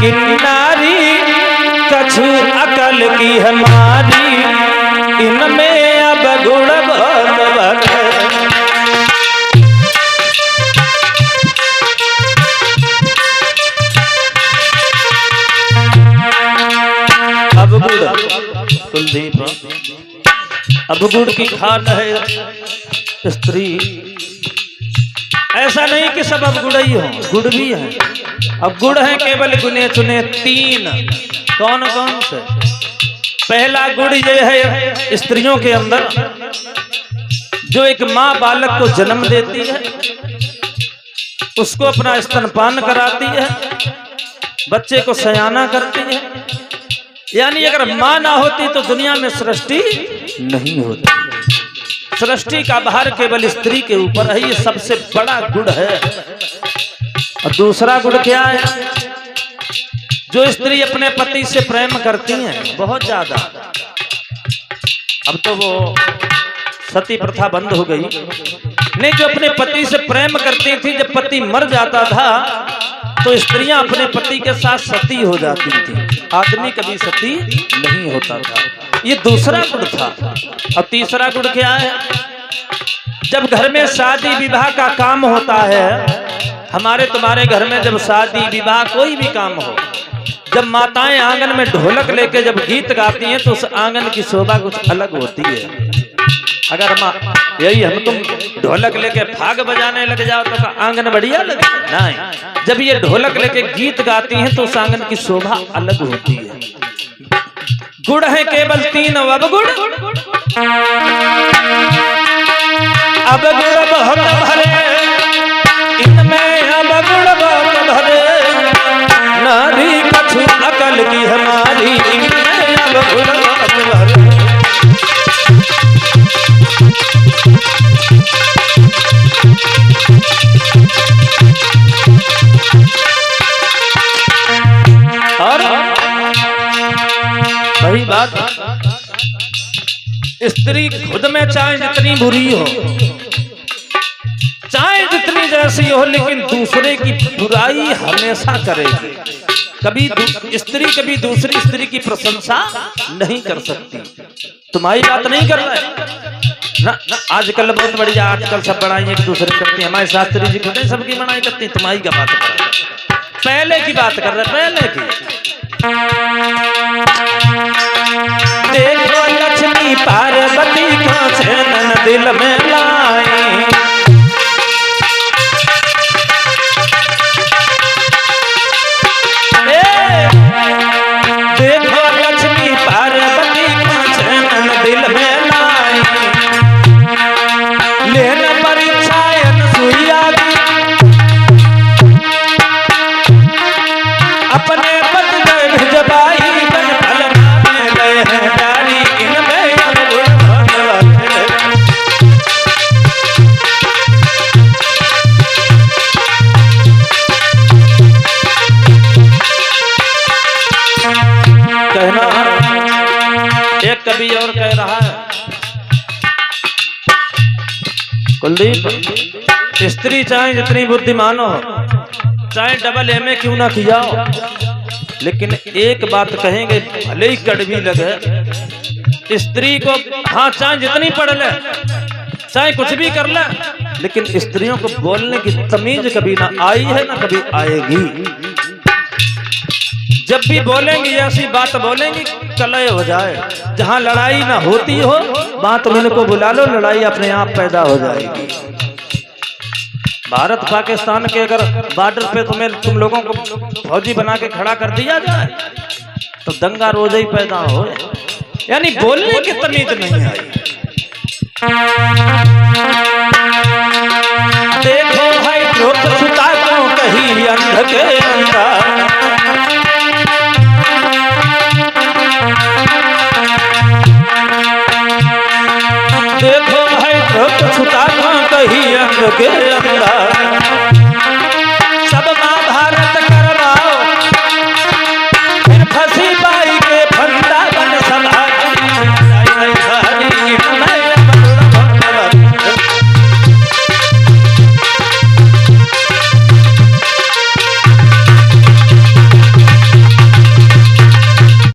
कि नारी कछु अकल की हमारी, इनमें अब गुण बहुत बड़े। अब गुड़ कुलदीप, अब गुड़ की खान है स्त्री। ऐसा नहीं कि सब अब गुड़ ही हो, गुड़ भी है। अब गुड़ है केवल गुने चुने 3। कौन कौन से? पहला गुड़ ये है स्त्रियों के अंदर, जो एक माँ बालक को जन्म देती है, उसको अपना स्तनपान कराती है, बच्चे को सयाना करती है। यानी अगर माँ ना होती तो दुनिया में सृष्टि नहीं होती। सृष्टि का भार केवल स्त्री के ऊपर है, ये सबसे बड़ा गुण है। और दूसरा गुण क्या है? जो स्त्री अपने पति से प्रेम करती हैं बहुत ज्यादा, अब तो वो सती प्रथा बंद हो गई, नहीं, जो अपने पति से प्रेम करती थी, जब पति मर जाता था तो स्त्रियां अपने पति के साथ सती हो जाती थी, आदमी कभी सती नहीं होता था। ये दूसरा गुण था। और तीसरा गुण क्या है? जब घर में शादी विवाह का काम होता है, हमारे तुम्हारे घर में जब शादी विवाह कोई भी काम हो, जब माताएं आंगन में ढोलक लेके जब गीत गाती हैं तो उस आंगन की शोभा कुछ अलग होती है। अगर यही हम तुम ढोलक लेके फाग बजाने लग जाओ तो आंगन बढ़िया लगे? नहीं, जब ये ढोलक लेके गीत गाती हैं तो उस आंगन की शोभा अलग होती है। गुड़ है केवल 3। अब गुड़, अब गुड़ बहुत भरे, इनमें अब गुड़ बहुत भरे, नारी कछु अकल की हमारी, इनमें अब गुड़ बहुत भरे। और वही बात, स्त्री खुद में चाहे जितनी बुरी हो, चाहे जितनी जैसी हो, लेकिन दूसरे की बुराई हमेशा करेगी। स्त्री कभी दूसरी स्त्री की प्रशंसा नहीं कर सकती। तुम्हारी बात नहीं कर रहा है ना, आजकल बहुत बढ़िया, आजकल सब बड़ाई एक दूसरे करती है। हमारे शास्त्री जी खुद सबकी बड़ाई करती है, तुम्हारी क्या बात कर रहे हैं? पहले की बात कर रहे, पहले की। देखो लक्ष्मी पार्वती का छेदन दिल में लाई, देखो लक्ष्मी पार्वती का छेदन दिल में लाई, लेना परीक्षा सुइया दी, अपने पद में भिजवाई, बन फल में गए हैं डाली, इनमें अब गुण बहुत भरे। कहना एक कवि और कह रहा है, कुलदीप, स्त्री चाहे जितनी बुद्धिमान हो, चाहे डबल एमए क्यों ना किया हो, लेकिन एक बात कहेंगे, भले ही कड़वी लगे, स्त्री को, हाँ चाहे जितनी पढ़ ले, चाहे कुछ भी कर ले, लेकिन स्त्रियों को बोलने की तमीज कभी ना आई है ना कभी आएगी। जब भी बोलेंगी ऐसी बात बोलेंगी कलह हो जाए। जहां लड़ाई ना होती हो वहां तुम इनको बुला लो, लड़ाई अपने आप पैदा हो जाएगी। भारत पाकिस्तान के अगर बॉर्डर पे तुम लोगों को फौजी बना के खड़ा कर दिया जाए तो दंगा रोज ही पैदा हो। यानी बोलने की तमीज नहीं आई। देखो भाई द्रुत सुता क्यों कही अंध के अंदर, देखो भाई द्रुत सुता क्यों कही अंध के